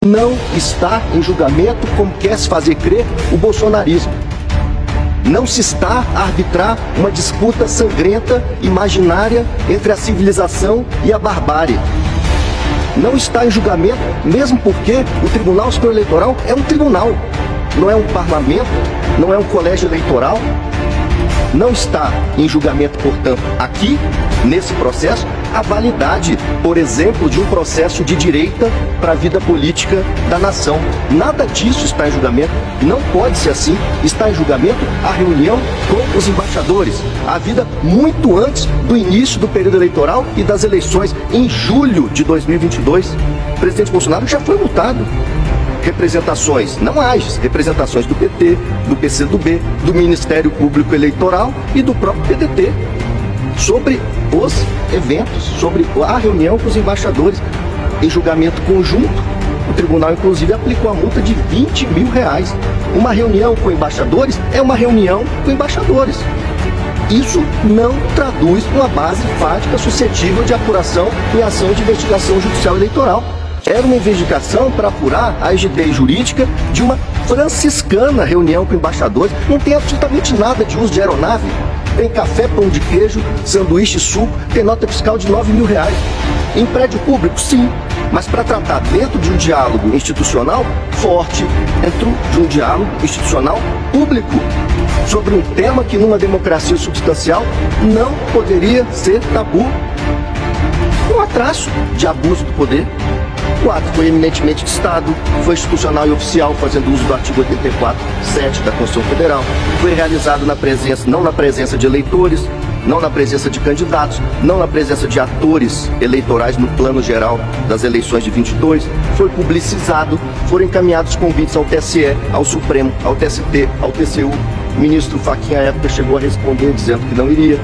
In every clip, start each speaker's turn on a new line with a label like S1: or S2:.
S1: não está em julgamento como quer se fazer crer o bolsonarismo. Não se está a arbitrar uma disputa sangrenta, imaginária, entre a civilização e a barbárie. Não está em julgamento, mesmo porque o Tribunal Superior Eleitoral é um tribunal, não é um parlamento, não é um colégio eleitoral. Não está em julgamento, portanto, aqui, nesse processo, a validade, por exemplo, de um processo de direita para a vida política da nação. Nada disso está em julgamento, não pode ser assim. Está em julgamento a reunião com os embaixadores, a vida muito antes do início do período eleitoral e das eleições, em julho de 2022. O presidente Bolsonaro já foi multado. Representações, não AGES, representações do PT, do PCdoB, do Ministério Público Eleitoral e do próprio PDT, sobre os eventos, sobre a reunião com os embaixadores. Em julgamento conjunto, o tribunal inclusive aplicou a multa de R$20 mil. Uma reunião com embaixadores é uma reunião com embaixadores. Isso não traduz uma base fática suscetível de apuração em ação de investigação judicial eleitoral. Era uma investigação para apurar a rigidez jurídica de uma franciscana reunião com embaixadores. Não tem absolutamente nada de uso de aeronave. Tem café, pão de queijo, sanduíche, suco, tem nota fiscal de R$9 mil. Em prédio público, sim, mas para tratar dentro de um diálogo institucional forte, dentro de um diálogo institucional público, sobre um tema que numa democracia substancial não poderia ser tabu. Um atraso de abuso do poder. O ato foi eminentemente de Estado, foi institucional e oficial, fazendo uso do artigo 84(7) da Constituição Federal. Foi realizado na presença, não na presença de eleitores, não na presença de candidatos, não na presença de atores eleitorais no plano geral das eleições de 22. Foi publicizado, foram encaminhados convites ao TSE, ao Supremo, ao TST, ao TCU. O ministro Fachin, à época, chegou a responder dizendo que não iria.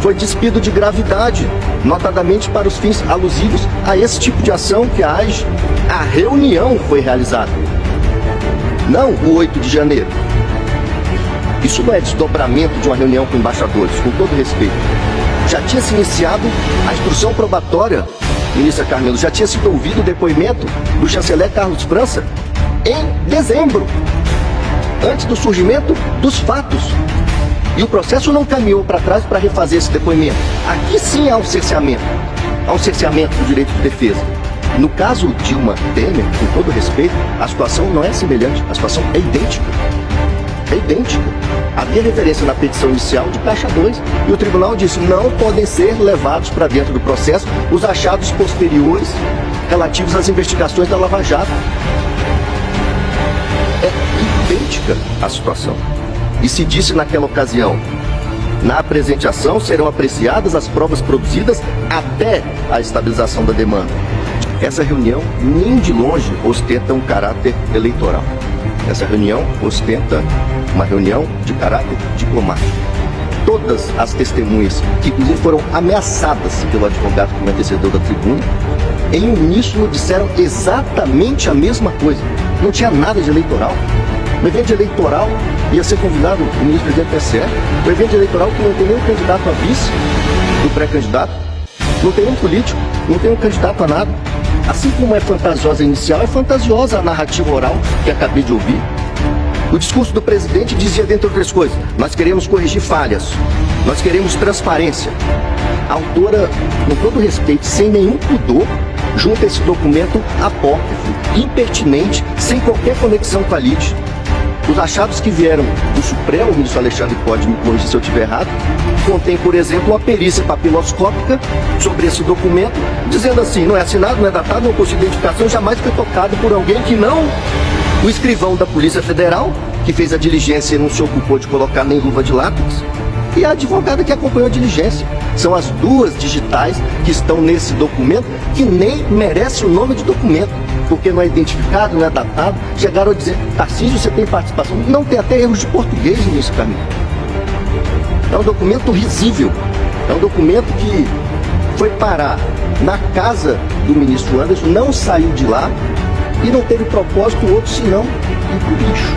S1: Foi despido de gravidade, notadamente para os fins alusivos a esse tipo de ação que a AGE, a reunião foi realizada, não o 8 de janeiro. Isso não é desdobramento de uma reunião com embaixadores, com todo respeito. Já tinha se iniciado a instrução probatória, ministra Carmelo, já tinha sido ouvido o depoimento do chanceler Carlos França em dezembro, antes do surgimento dos fatos. E o processo não caminhou para trás para refazer esse depoimento. Aqui sim há um cerceamento do direito de defesa. No caso Dilma Temer, com todo respeito, a situação não é semelhante, a situação é idêntica. É idêntica. Havia referência na petição inicial de caixa 2 e o tribunal disse: não podem ser levados para dentro do processo os achados posteriores relativos às investigações da Lava Jato. É idêntica a situação. E se disse naquela ocasião: na presente ação serão apreciadas as provas produzidas até a estabilização da demanda. Essa reunião nem de longe ostenta um caráter eleitoral. Essa reunião ostenta uma reunião de caráter diplomático. Todas as testemunhas, que inclusive foram ameaçadas pelo advogado que me antecedeu da tribuna, em uníssono disseram exatamente a mesma coisa. Não tinha nada de eleitoral. No evento eleitoral ia ser convidado o ministro-presidente do TSE. O evento eleitoral que não tem nenhum candidato a vice do pré-candidato, não tem nenhum político, não tem um candidato a nada. Assim como é fantasiosa a inicial, é fantasiosa a narrativa oral que acabei de ouvir. O discurso do presidente dizia, dentre outras coisas: nós queremos corrigir falhas, nós queremos transparência. A autora, com todo respeito, sem nenhum pudor, junta esse documento apócrifo, impertinente, sem qualquer conexão com a lide. Os achados que vieram do Supremo, o ministro Alexandre pode me corrigir se eu estiver errado, contém, por exemplo, uma perícia papiloscópica sobre esse documento, dizendo assim: não é assinado, não é datado, não possui identificação, jamais foi tocado por alguém que não o escrivão da Polícia Federal, que fez a diligência e não se ocupou de colocar nem luva de látex, e a advogada que acompanhou a diligência. São as duas digitais que estão nesse documento, que nem merece o nome de documento, porque não é identificado, não é datado. Chegaram a dizer: Tarcísio, você tem participação? Não, tem até erros de português nisso, caminho. É um documento risível. É um documento que foi parar na casa do ministro Anderson, não saiu de lá e não teve propósito outro senão ir pro lixo.